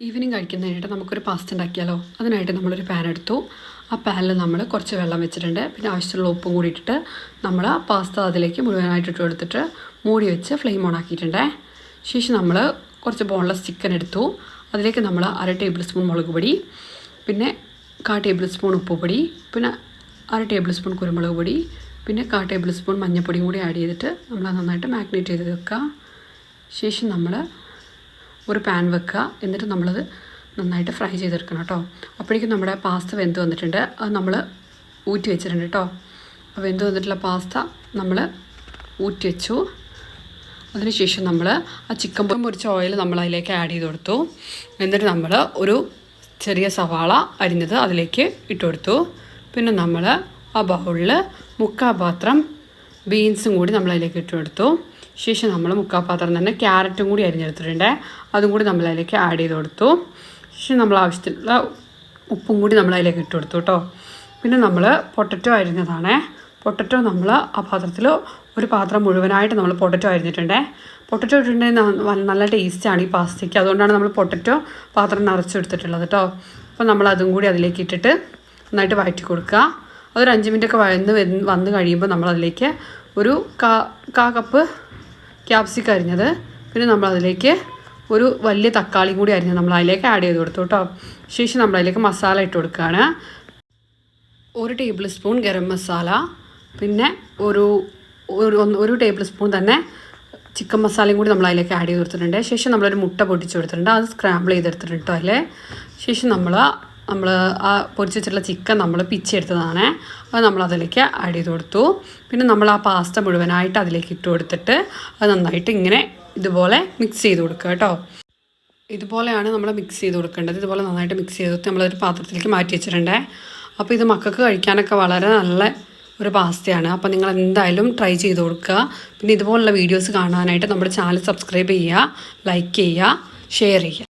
Evening കഴിക്കുന്നതിനായിട്ട് നമുക്കൊരു pasta ഉണ്ടാക്കിയാലോ. അതിനായിട്ട് നമ്മളൊരു പാൻ എടുത്തു. ആ പാനിൽ നമ്മൾ കുറച്ച് വെള്ളം വെച്ചിട്ടുണ്ട്. പിന്നെ ആവശ്യമുള്ള ഉപ്പും കൂടി ഇട്ടിട്ട് നമ്മൾ ആ പാസ്ത അതിലേക്ക് മുഴുവനായിട്ട് ഇട്ട് കൊടുത്തിട്ട് മൂടി വെച്ച് ഫ്ലെയിം ഓൺ ആക്കിയിട്ടുണ്ട്. ശേഷം നമ്മൾ കുറച്ച് ബോൺലെസ് ചിക്കൻ എടുത്തു. അതിലേക്ക് നമ്മൾ 1/2 ടേബിൾ സ്പൂൺ മുളക് പൊടി, പിന്നെ 1/4 ടേബിൾ സ്പൂൺ ഉപ്പുപൊടി, പിന്നെ 1/2 ടേബിൾ സ്പൂൺ കുരുമുളക് പൊടി, പിന്നെ 1/4 ടേബിൾ സ്പൂൺ മഞ്ഞൾപ്പൊടിയും കൂടി ആഡ് ചെയ്തിട്ട് നമ്മൾ നന്നായിട്ട് മാഗ്നേറ്റ് ചെയ്ത് വെക്കുക. ശേഷം നമ്മൾ ഒരു പാൻ വെക്കുക. എന്നിട്ട് നമ്മളത് നന്നായിട്ട് ഫ്രൈ ചെയ്തെടുക്കണം കേട്ടോ. അപ്പോഴേക്കും നമ്മുടെ പാസ്ത വെന്ത് വന്നിട്ടുണ്ട്. അത് നമ്മൾ ഊറ്റി വെച്ചിട്ടുണ്ട് കേട്ടോ. അപ്പോൾ വെന്ത് വന്നിട്ടുള്ള പാസ്ത നമ്മൾ ഊറ്റി വെച്ചു. അതിനുശേഷം നമ്മൾ ആ ചിക്കൻ പൊരിച്ച ഓയിൽ നമ്മൾ അതിലേക്ക് ആഡ് ചെയ്ത് കൊടുത്തു. എന്നിട്ട് നമ്മൾ ഒരു ചെറിയ സവാള അരിഞ്ഞത് അതിലേക്ക് ഇട്ട് കൊടുത്തു. പിന്നെ നമ്മൾ ആ ബൗളിൽ 1/4 പാത്രം ബീൻസും കൂടി നമ്മളതിലേക്ക് ഇട്ട് കൊടുത്തു. ശേഷം നമ്മൾ 1/4 പാത്രം തന്നെ ക്യാരറ്റും കൂടി അരിഞ്ഞെടുത്തിട്ടുണ്ട്. അതും കൂടി നമ്മളതിലേക്ക് ആഡ് ചെയ്ത് കൊടുത്തു. ശേഷം നമ്മൾ ആവശ്യത്തിലുള്ള ഉപ്പും കൂടി നമ്മളതിലേക്ക് ഇട്ട് കൊടുത്തു കേട്ടോ. പിന്നെ നമ്മൾ പൊട്ടറ്റോ അരിഞ്ഞതാണ്. പൊട്ടറ്റോ നമ്മൾ ആ പാത്രത്തിൽ ഒരു പാത്രം മുഴുവനായിട്ട് നമ്മൾ പൊട്ടറ്റോ അരിഞ്ഞിട്ടുണ്ട്. പൊട്ടറ്റോ ഇട്ടിട്ടുണ്ടെങ്കിൽ നല്ല ടേസ്റ്റാണ് ഈ പാസ്തയ്ക്ക്. അതുകൊണ്ടാണ് നമ്മൾ പൊട്ടറ്റോ പാത്രം നിറച്ചെടുത്തിട്ടുള്ളത് കേട്ടോ. അപ്പോൾ നമ്മൾ അതും കൂടി അതിലേക്ക് ഇട്ടിട്ട് നന്നായിട്ട് വഴറ്റി കൊടുക്കുക. അതൊരു 5 മിനിറ്റൊക്കെ വന്ന് കഴിയുമ്പോൾ നമ്മളതിലേക്ക് ഒരു കാ കപ്പ് ക്യാപ്സിക്കം അരിഞ്ഞത്, പിന്നെ നമ്മളതിലേക്ക് ഒരു വലിയ തക്കാളിയും കൂടി അരിഞ്ഞത് നമ്മൾ അതിലേക്ക് ആഡ് ചെയ്ത് കൊടുത്തു കേട്ടോ. ശേഷം നമ്മളതിലേക്ക് മസാല ഇട്ട് കൊടുക്കുകയാണ്. 1 ടേബിൾ സ്പൂൺ ഗരം മസാല, പിന്നെ ഒരു ടേബിൾ സ്പൂൺ തന്നെ ചിക്കൻ മസാലയും കൂടി നമ്മൾ അതിലേക്ക് ആഡ് ചെയ്ത് കൊടുത്തിട്ടുണ്ട്. ശേഷം നമ്മളൊരു മുട്ട പൊട്ടിച്ച് കൊടുത്തിട്ടുണ്ട്. അത് സ്ക്രാമ്പിൾ ചെയ്തെടുത്തിട്ടുണ്ട് കേട്ടോ അതിൽ. ശേഷം നമ്മൾ ആ പൊരിച്ച് വെച്ചിട്ടുള്ള ചിക്കൻ നമ്മൾ പിച്ചെടുത്തതാണ്. അത് നമ്മൾ അതിലേക്ക് ആഡ് ചെയ്ത് കൊടുത്തു. പിന്നെ നമ്മൾ ആ പാസ്ത മുഴുവനായിട്ട് അതിലേക്ക് ഇട്ട് കൊടുത്തിട്ട് അത് നന്നായിട്ട് ഇങ്ങനെ ഇതുപോലെ മിക്സ് ചെയ്ത് കൊടുക്കുക കേട്ടോ. ഇതുപോലെയാണ് നമ്മൾ മിക്സ് ചെയ്ത് കൊടുക്കേണ്ടത്. ഇതുപോലെ നന്നായിട്ട് മിക്സ് ചെയ്തിട്ട് നമ്മളൊരു പാത്രത്തിലേക്ക് മാറ്റി വെച്ചിട്ടുണ്ട്. അപ്പോൾ ഇത് മക്കൾക്ക് കഴിക്കാനൊക്കെ വളരെ നല്ല ഒരു പാസ്തയാണ്. അപ്പോൾ നിങ്ങൾ എന്തായാലും ട്രൈ ചെയ്ത് കൊടുക്കുക. പിന്നെ ഇതുപോലുള്ള വീഡിയോസ് കാണാനായിട്ട് നമ്മുടെ ചാനൽ സബ്സ്ക്രൈബ് ചെയ്യുക, ലൈക്ക് ചെയ്യുക, ഷെയർ ചെയ്യുക.